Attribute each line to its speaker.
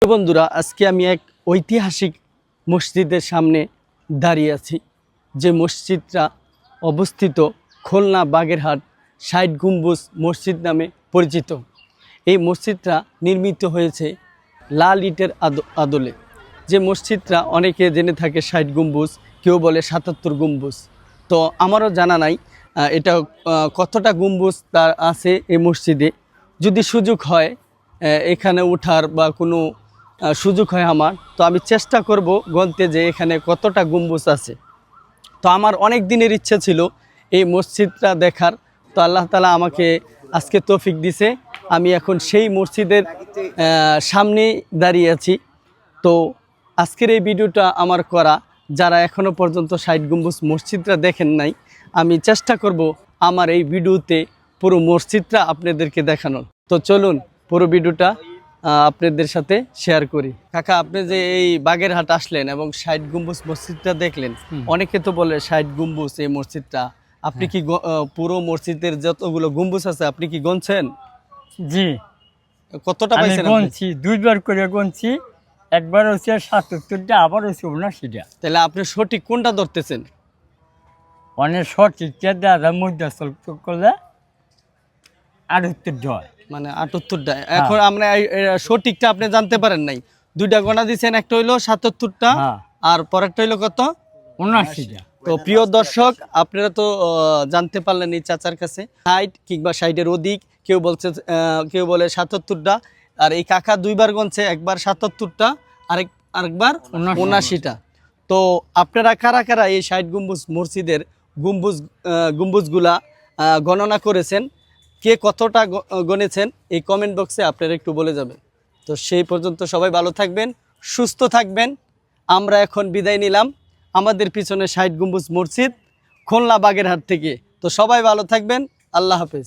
Speaker 1: তো বন্ধুরা, আজকে আমি এক ঐতিহাসিক মসজিদের সামনে দাঁড়িয়ে আছি। যে মসজিদটা অবস্থিত খুলনা বাগেরহাট ৬০ গম্বুজ মসজিদ নামে পরিচিত। এই মসজিদটা নির্মিত হয়েছে লাল ইটের আদলে। যে মসজিদটা অনেকে জেনে থাকে ৬০ গম্বুজ, কেউ বলে ৭৭ গম্বুজ। তো আমারও জানা নাই এটা কতটা গম্বুজ তার আছে এই মসজিদে। যদি সুযোগ হয় এখানে ওঠার বা কোনো সুযোগ হয় আমার, তো আমি চেষ্টা করব গণতে যে এখানে কতটা গম্বুজ আছে। তো আমার অনেক দিনের ইচ্ছা ছিল এই মসজিদটা দেখার। তো আল্লাহ তাআলা আমাকে আজকে তৌফিক দিছে। আমি এখন সেই মসজিদের সামনে দাঁড়িয়ে আছি। তো আজকের এই ভিডিওটা আমার করা, যারা এখনও পর্যন্ত ৬০ গম্বুজ মসজিদটা দেখেন নাই, আমি চেষ্টা করব আমার এই ভিডিওতে পুরো মসজিদটা আপনাদেরকে দেখানোর। তো চলুন পুরো ভিডিওটা আপনাদের সাথে শেয়ার করি। কাকা, আপনি যে এই বাগেরহাট আসলেন এবং ৬০ গম্বুজ মসজিদটা দেখলেন, অনেকে তো বলে ৬০ গম্বুজ এই মসজিদটা, আপনি কি পুরো মসজিদের যতগুলো গম্বুজ আছে আপনি কি গণছেন?
Speaker 2: জি,
Speaker 1: কতটা
Speaker 2: আমি
Speaker 1: পাইছেন?
Speaker 2: গুনছি, দুইবার করে গুনছি। একবার হচ্ছে ৭৭টা, আবার হচ্ছে ৭৯টা।
Speaker 1: তাহলে আপনি সঠিক কোনটা ধরতেছেন?
Speaker 2: অনেক সঠিকটা দাদা মধ্যস্থল করলে ৭৮ হয়।
Speaker 1: মানে ৭৮টা। এখন আমরা সঠিকটা আপনি জানতে পারেন নাই, দুইটা গোনা দিয়েছেন, একটা হইলো ৭৭টা আর পরেরটা হইলো কত?
Speaker 2: ৭৯টা।
Speaker 1: তো প্রিয় দর্শক, আপনারা তো জানতে পারলেন এই চাচার কাছে ৬০ কিংবা ৬০-এর অধিক, কেউ বলছে কেউ বলে ৭৭টা। আর এই কাকা দুইবার গণছে, একবার ৭৭টা আরেকবার ৭৯টা। তো আপনারা কারা কারা এই ৬০ গম্বুজ মসজিদের গম্বুজগুলা গণনা করেছেন, কে কতটা গণেছেন, এই কমেন্ট বক্সে আপনারা একটু বলে যাবেন। তো সেই পর্যন্ত সবাই ভালো থাকবেন, সুস্থ থাকবেন। আমরা এখন বিদায় নিলাম আমাদের পিছনে ৬০ গম্বুজ মসজিদ খুলনা বাগেরহাট থেকে। তো সবাই ভালো থাকবেন, আল্লাহ হাফেজ।